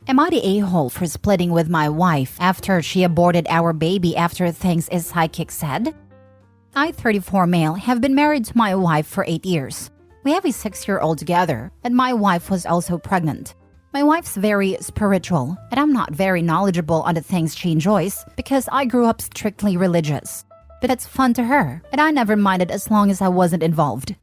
Am I the a-hole for splitting with my wife after she aborted our baby after things is psychic said? I, 34 male, have been married to my wife for 8 years. We have a 6-year-old together, and my wife was also pregnant. My wife's very spiritual, and I'm not very knowledgeable on the things she enjoys because I grew up strictly religious. But it's fun to her, and I never minded as long as I wasn't involved.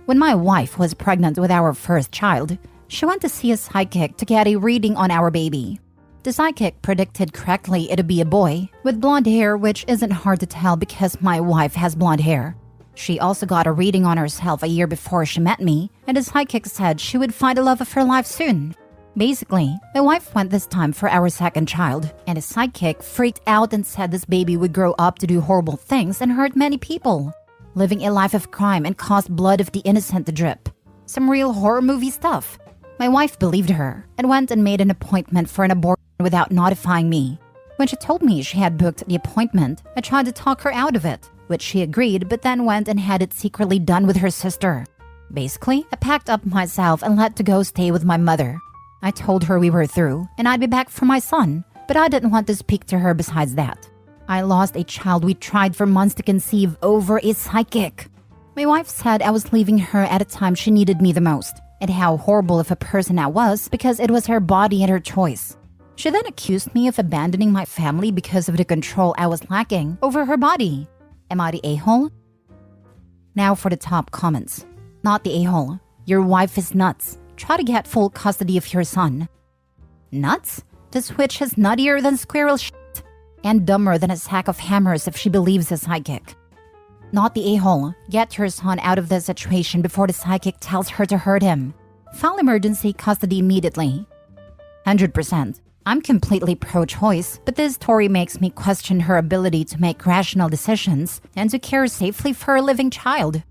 When my wife was pregnant with our first child, she went to see a psychic to get a reading on our baby. The psychic predicted correctly it'd be a boy with blonde hair, which isn't hard to tell because my wife has blonde hair. She also got a reading on herself a year before she met me, and the psychic said she would find the love of her life soon. Basically, my wife went this time for our second child, and the psychic freaked out and said this baby would grow up to do horrible things and hurt many people, living a life of crime and cause blood of the innocent to drip. Some real horror movie stuff. My wife believed her and went and made an appointment for an abortion without notifying me. When she told me she had booked the appointment, I tried to talk her out of it, which she agreed, but then went and had it secretly done with her sister. Basically, I packed up myself and let to go stay with my mother. I told her we were through and I'd be back for my son, but I didn't want to speak to her besides that. I lost a child we tried for months to conceive over a psychic. My wife said I was leaving her at a time she needed me the most, and how horrible of a person I was because it was her body and her choice. She then accused me of abandoning my family because of the control I was lacking over her body. Am I the a-hole? Now for the top comments. Not the a-hole. Your wife is nuts. Try to get full custody of your son. Nuts? This witch is nuttier than squirrel shit. And dumber than a sack of hammers if she believes a psychic. Not the a-hole. Get your son out of this situation before the psychic tells her to hurt him. File emergency custody immediately. 100%. I'm completely pro-choice, but this story makes me question her ability to make rational decisions and to care safely for a living child.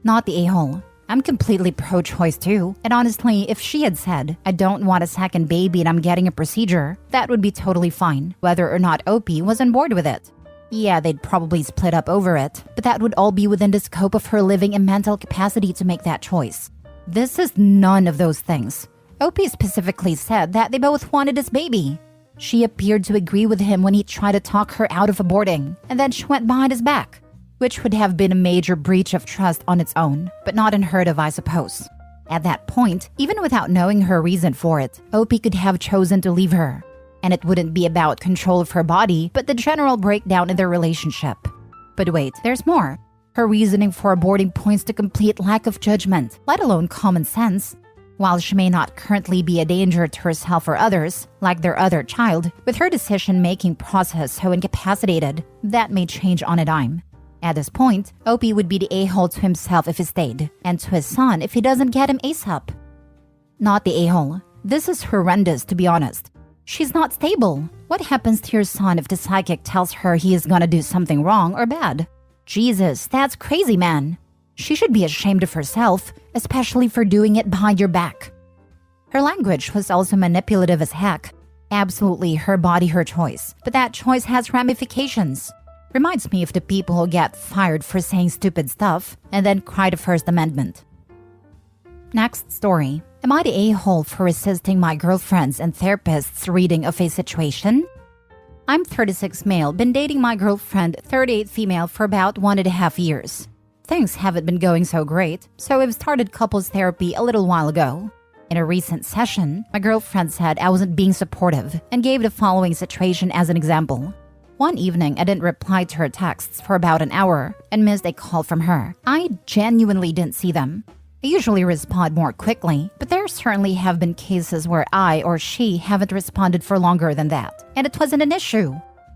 Not the a-hole. I'm completely pro-choice too, and honestly, if she had said, I don't want a second baby and I'm getting a procedure, that would be totally fine, whether or not Opie was on board with it. Yeah, they'd probably split up over it, but that would all be within the scope of her living and mental capacity to make that choice. This is none of those things. Opie specifically said that they both wanted this baby. She appeared to agree with him when he tried to talk her out of aborting, and then she went behind his back, which would have been a major breach of trust on its own, but not unheard of, I suppose. At that point, even without knowing her reason for it, Opie could have chosen to leave her. And it wouldn't be about control of her body, but the general breakdown in their relationship. But wait, there's more. Her reasoning for aborting points to complete lack of judgment, let alone common sense. While she may not currently be a danger to herself or others, like their other child, with her decision-making process so incapacitated, that may change on a dime. At this point, Opie would be the a-hole to himself if he stayed, and to his son if he doesn't get him ASAP. Not the a-hole. This is horrendous, to be honest. She's not stable. What happens to your son if the psychic tells her he is gonna do something wrong or bad? Jesus, that's crazy, man. She should be ashamed of herself, especially for doing it behind your back. Her language was also manipulative as heck. Absolutely her body, her choice. But that choice has ramifications. Reminds me of the people who get fired for saying stupid stuff and then cry the First Amendment. Next story. Am I the a-hole for resisting my girlfriend's and therapist's reading of a situation? I'm 36 male, been dating my girlfriend, 38 female, for about 1.5 years. Things haven't been going so great, so we've started couples therapy a little while ago. In a recent session, my girlfriend said I wasn't being supportive and gave the following situation as an example. One evening, I didn't reply to her texts for about an hour and missed a call from her. I genuinely didn't see them. I usually respond more quickly, but there certainly have been cases where I or she haven't responded for longer than that, and it wasn't an issue.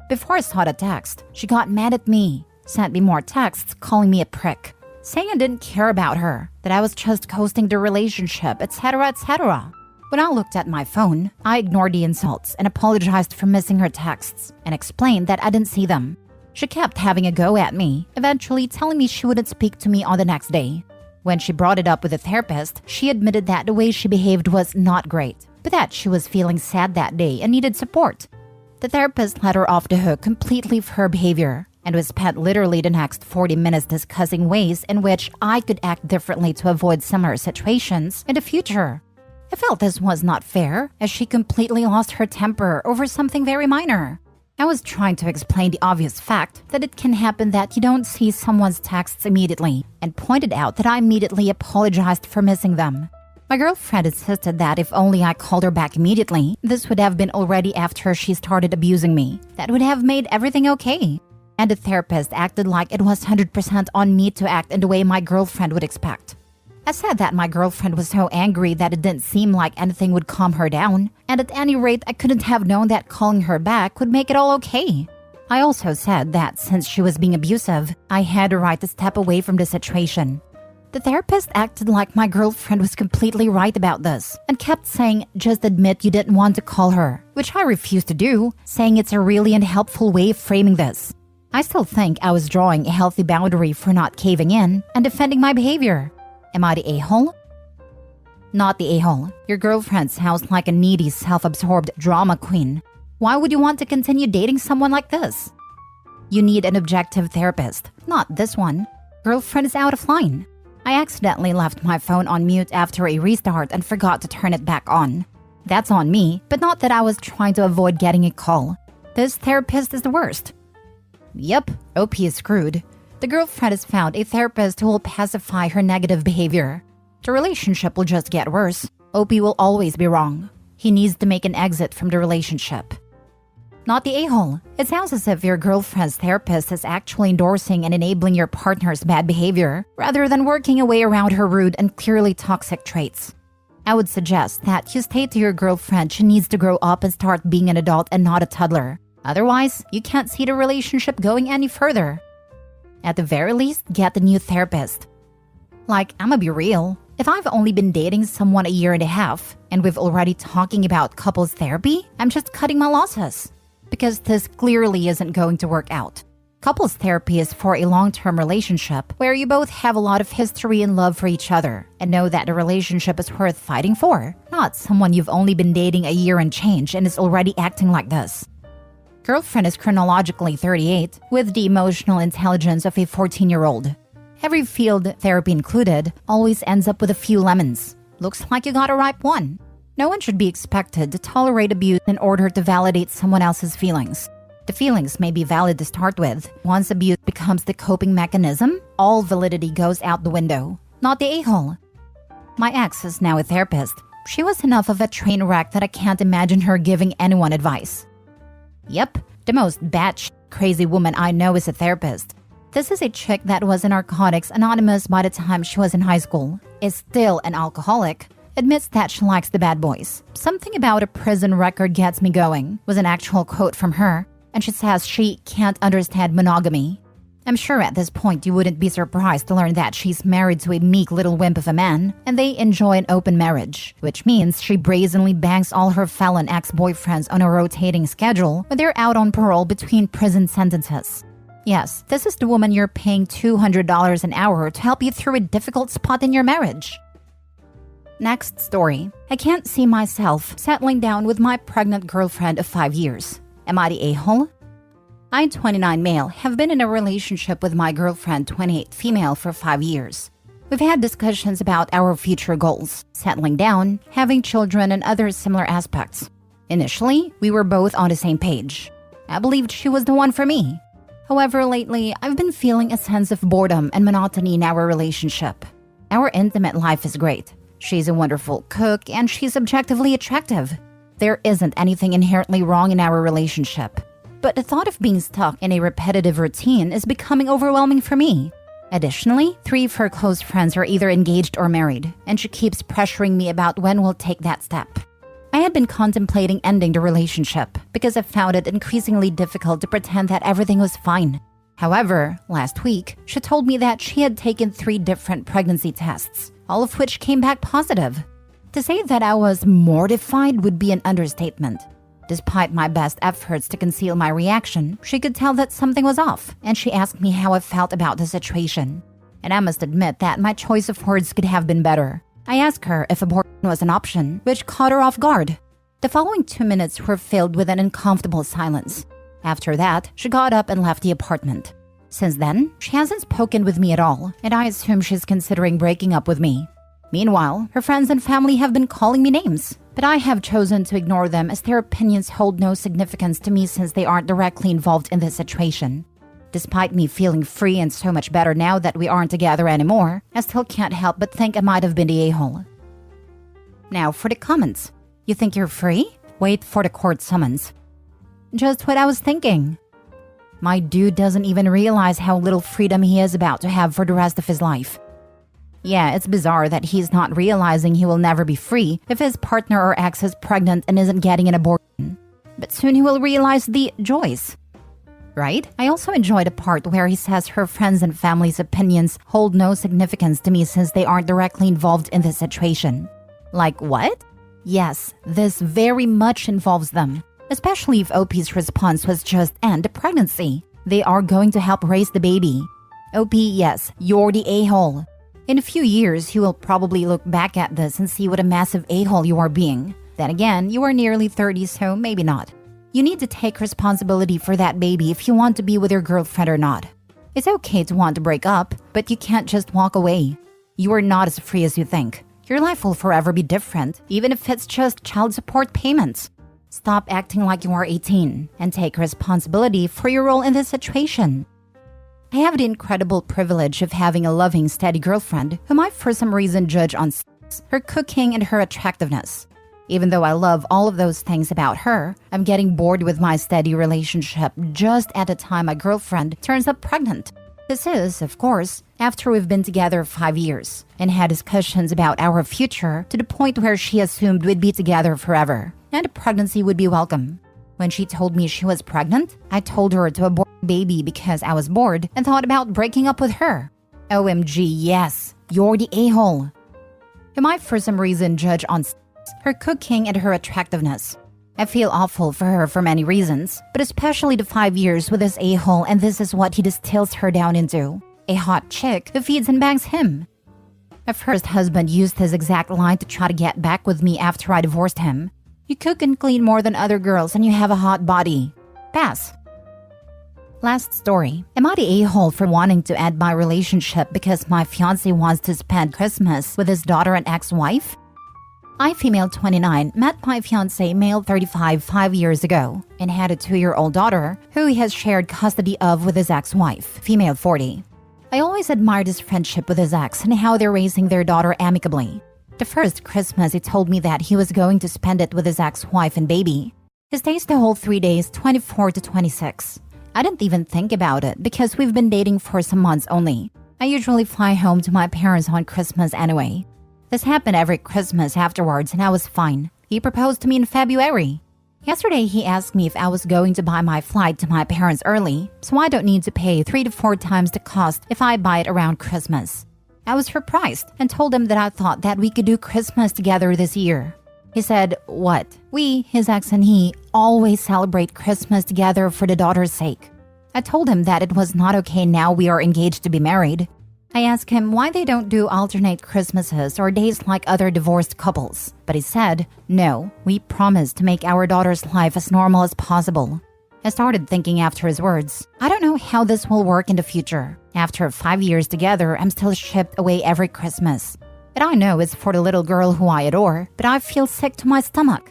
Before I saw the text, she got mad at me, sent me more texts calling me a prick, saying I didn't care about her, that I was just coasting the relationship, etc., etc. When I looked at my phone, I ignored the insults and apologized for missing her texts and explained that I didn't see them. She kept having a go at me, eventually telling me she wouldn't speak to me on the next day. When she brought it up with a therapist, she admitted that the way she behaved was not great, but that she was feeling sad that day and needed support. The therapist let her off the hook completely for her behavior, and we spent literally the next 40 minutes discussing ways in which I could act differently to avoid similar situations in the future. I felt this was not fair, as she completely lost her temper over something very minor. I was trying to explain the obvious fact that it can happen that you don't see someone's texts immediately, and pointed out that I immediately apologized for missing them. My girlfriend insisted that if only I called her back immediately, this would have been already after she started abusing me. That would have made everything okay. And the therapist acted like it was 100% on me to act in the way my girlfriend would expect. I said that my girlfriend was so angry that it didn't seem like anything would calm her down, and at any rate I couldn't have known that calling her back would make it all okay. I also said that since she was being abusive, I had a right to step away from the situation. The therapist acted like my girlfriend was completely right about this, and kept saying, just admit you didn't want to call her, which I refused to do, saying it's a really unhelpful way of framing this. I still think I was drawing a healthy boundary for not caving in and defending my behavior. Am I the a-hole? Not the a-hole. Your girlfriend sounds like a needy, self-absorbed drama queen. Why would you want to continue dating someone like this? You need an objective therapist, not this one. Girlfriend is out of line. I accidentally left my phone on mute after a restart and forgot to turn it back on. That's on me, but not that I was trying to avoid getting a call. This therapist is the worst. Yep, OP is screwed. The girlfriend has found a therapist who will pacify her negative behavior. The relationship will just get worse. OP will always be wrong. He needs to make an exit from the relationship. Not the a-hole. It sounds as if your girlfriend's therapist is actually endorsing and enabling your partner's bad behavior, rather than working a way around her rude and clearly toxic traits. I would suggest that you state to your girlfriend she needs to grow up and start being an adult and not a toddler. Otherwise, you can't see the relationship going any further. At the very least, get a new therapist. Like, I'ma be real. If I've only been dating someone a year and a half, and we've already talking about couples therapy, I'm just cutting my losses. Because this clearly isn't going to work out. Couples therapy is for a long-term relationship where you both have a lot of history and love for each other and know that the relationship is worth fighting for, not someone you've only been dating a year and change and is already acting like this. Girlfriend is chronologically 38 with the emotional intelligence of a 14-year-old. Every field, therapy included, always ends up with a few lemons. Looks like you got a ripe one. No one should be expected to tolerate abuse in order to validate someone else's feelings. The feelings may be valid to start with. Once abuse becomes the coping mechanism, all validity goes out the window. Not the a-hole. My ex is now a therapist. She was enough of a train wreck that I can't imagine her giving anyone advice. Yep, the most batshit crazy woman I know is a therapist. This is a chick that was in Narcotics Anonymous by the time she was in high school, is still an alcoholic, admits that she likes the bad boys. Something about a prison record gets me going, was an actual quote from her, and she says she can't understand monogamy. I'm sure at this point you wouldn't be surprised to learn that she's married to a meek little wimp of a man, and they enjoy an open marriage, which means she brazenly bangs all her felon ex-boyfriends on a rotating schedule when they're out on parole between prison sentences. Yes, this is the woman you're paying $200 an hour to help you through a difficult spot in your marriage. Next story. I can't see myself settling down with my pregnant girlfriend of 5 years. Am I the a-hole? I, 29 male, have been in a relationship with my girlfriend, 28 female, for 5 years. We've had discussions about our future goals, settling down, having children, and other similar aspects. Initially, we were both on the same page. I believed she was the one for me. However, lately, I've been feeling a sense of boredom and monotony in our relationship. Our intimate life is great. She's a wonderful cook, and she's objectively attractive. There isn't anything inherently wrong in our relationship. But the thought of being stuck in a repetitive routine is becoming overwhelming for me. Additionally, 3 of her close friends are either engaged or married, and she keeps pressuring me about when we'll take that step. I had been contemplating ending the relationship because I found it increasingly difficult to pretend that everything was fine. However, last week, she told me that she had taken 3 different pregnancy tests, all of which came back positive. To say that I was mortified would be an understatement. Despite my best efforts to conceal my reaction, she could tell that something was off, and she asked me how I felt about the situation. And I must admit that my choice of words could have been better. I asked her if abortion was an option, which caught her off guard. The following 2 minutes were filled with an uncomfortable silence. After that, she got up and left the apartment. Since then, she hasn't spoken with me at all, and I assume she's considering breaking up with me. Meanwhile, her friends and family have been calling me names, but I have chosen to ignore them as their opinions hold no significance to me since they aren't directly involved in this situation. Despite me feeling free and so much better now that we aren't together anymore, I still can't help but think I might have been the a-hole. Now for the comments. You think you're free? Wait for the court summons. Just what I was thinking. My dude doesn't even realize how little freedom he is about to have for the rest of his life. Yeah, it's bizarre that he's not realizing he will never be free if his partner or ex is pregnant and isn't getting an abortion. But soon he will realize the joys. Right? I also enjoy the part where he says her friends and family's opinions hold no significance to me since they aren't directly involved in this situation. Like what? Yes, this very much involves them. Especially if OP's response was just end the pregnancy. They are going to help raise the baby. OP, yes, you're the a-hole. In a few years, you will probably look back at this and see what a massive a-hole you are being. Then again, you are nearly 30, so maybe not. You need to take responsibility for that baby if you want to be with your girlfriend or not. It's okay to want to break up, but you can't just walk away. You are not as free as you think. Your life will forever be different, even if it's just child support payments. Stop acting like you are 18 and take responsibility for your role in this situation. I have the incredible privilege of having a loving, steady girlfriend whom I for some reason judge on sex, her cooking, and her attractiveness. Even though I love all of those things about her, I'm getting bored with my steady relationship just at the time my girlfriend turns up pregnant. This is, of course, after we've been together 5 years and had discussions about our future to the point where she assumed we'd be together forever and a pregnancy would be welcome. When she told me she was pregnant, I told her to abort the baby because I was bored and thought about breaking up with her. OMG, yes, you're the a-hole. Whom I for some reason judge on her cooking and her attractiveness. I feel awful for her for many reasons, but especially the 5 years with this a-hole, and this is what he distills her down into. A hot chick who feeds and bangs him. My first husband used his exact line to try to get back with me after I divorced him. You cook and clean more than other girls and you have a hot body. Pass. Last story. Am I the a-hole for wanting to end my relationship because my fiancé wants to spend Christmas with his daughter and ex-wife? I, female 29, met my fiancé, male 35, 5 years ago and had a 2-year-old daughter who he has shared custody of with his ex-wife, female 40. I always admired his friendship with his ex and how they're raising their daughter amicably. The first Christmas, he told me that he was going to spend it with his ex-wife and baby. He stays the whole 3 days, 24 to 26. I didn't even think about it because we've been dating for some months only. I usually fly home to my parents on Christmas anyway. This happened every Christmas afterwards and I was fine. He proposed to me in February. Yesterday, he asked me if I was going to buy my flight to my parents early, so I don't need to pay 3 to 4 times the cost if I buy it around Christmas. I was surprised and told him that I thought that we could do Christmas together this year. He said, what? We, his ex and he, always celebrate Christmas together for the daughter's sake. I told him that it was not okay now we are engaged to be married. I asked him why they don't do alternate Christmases or days like other divorced couples. But he said, no, we promise to make our daughter's life as normal as possible. I started thinking after his words, I don't know how this will work in the future. After 5 years together, I'm still shipped away every Christmas. And I know it's for the little girl who I adore, but I feel sick to my stomach.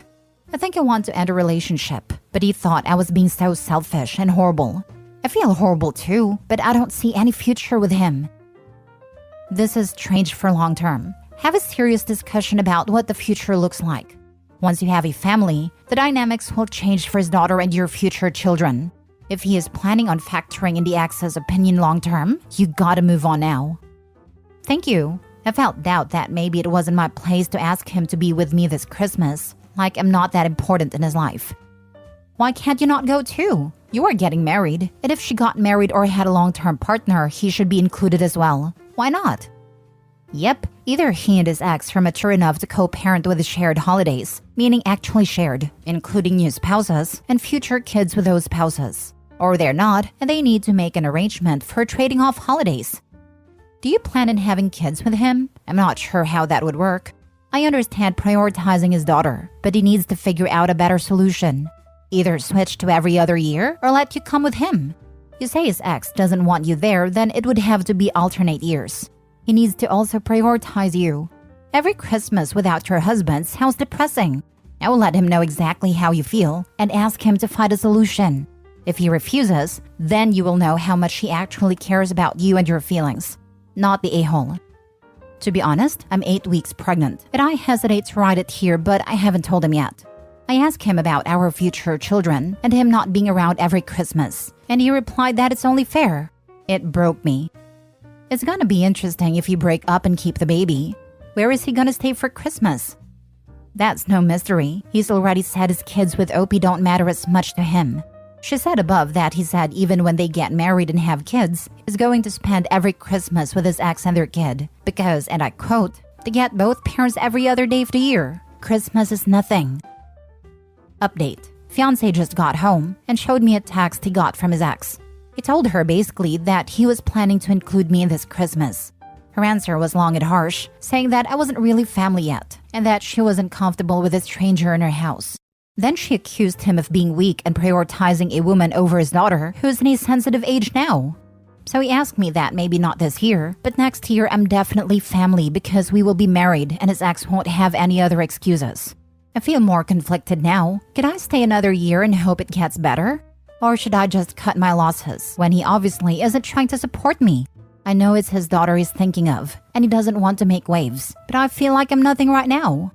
I think I want to end a relationship, but he thought I was being so selfish and horrible. I feel horrible too, but I don't see any future with him. This is strange for long term. Have a serious discussion about what the future looks like. Once you have a family, the dynamics will change for his daughter and your future children. If he is planning on factoring in the ex's opinion long term, you gotta move on now. Thank you. I felt doubt that maybe it wasn't my place to ask him to be with me this Christmas, like I'm not that important in his life. Why can't you not go too? You are getting married, and if she got married or had a long-term partner, he should be included as well. Why not? Yep, either he and his ex are mature enough to co-parent with the shared holidays, meaning actually shared, including new spouses and future kids with those spouses. Or they're not, and they need to make an arrangement for trading off holidays. Do you plan on having kids with him? I'm not sure how that would work. I understand prioritizing his daughter, but he needs to figure out a better solution. Either switch to every other year or let you come with him. You say his ex doesn't want you there, then it would have to be alternate years. He needs to also prioritize you. Every Christmas without your husband sounds depressing. I will let him know exactly how you feel and ask him to find a solution. If he refuses, then you will know how much he actually cares about you and your feelings, not the a-hole. To be honest, I'm 8 weeks pregnant, and I hesitate to write it here, but I haven't told him yet. I asked him about our future children and him not being around every Christmas, and he replied that it's only fair. It broke me. It's gonna be interesting if you break up and keep the baby. Where is he gonna stay for Christmas? That's no mystery. He's already said his kids with Opie don't matter as much to him. She said above that he said even when they get married and have kids, he's going to spend every Christmas with his ex and their kid. Because, and I quote, they get both parents every other day of the year. Christmas is nothing. Update. Fiancé just got home and showed me a text he got from his ex. He told her basically that he was planning to include me in this Christmas. Her answer was long and harsh, saying that I wasn't really family yet and that she wasn't comfortable with a stranger in her house. Then she accused him of being weak and prioritizing a woman over his daughter, who's in a sensitive age now. So he asked me that maybe not this year, but next year I'm definitely family because we will be married and his ex won't have any other excuses. I feel more conflicted now. Could I stay another year and hope it gets better? Or should I just cut my losses when he obviously isn't trying to support me? I know it's his daughter he's thinking of, and he doesn't want to make waves, but I feel like I'm nothing right now.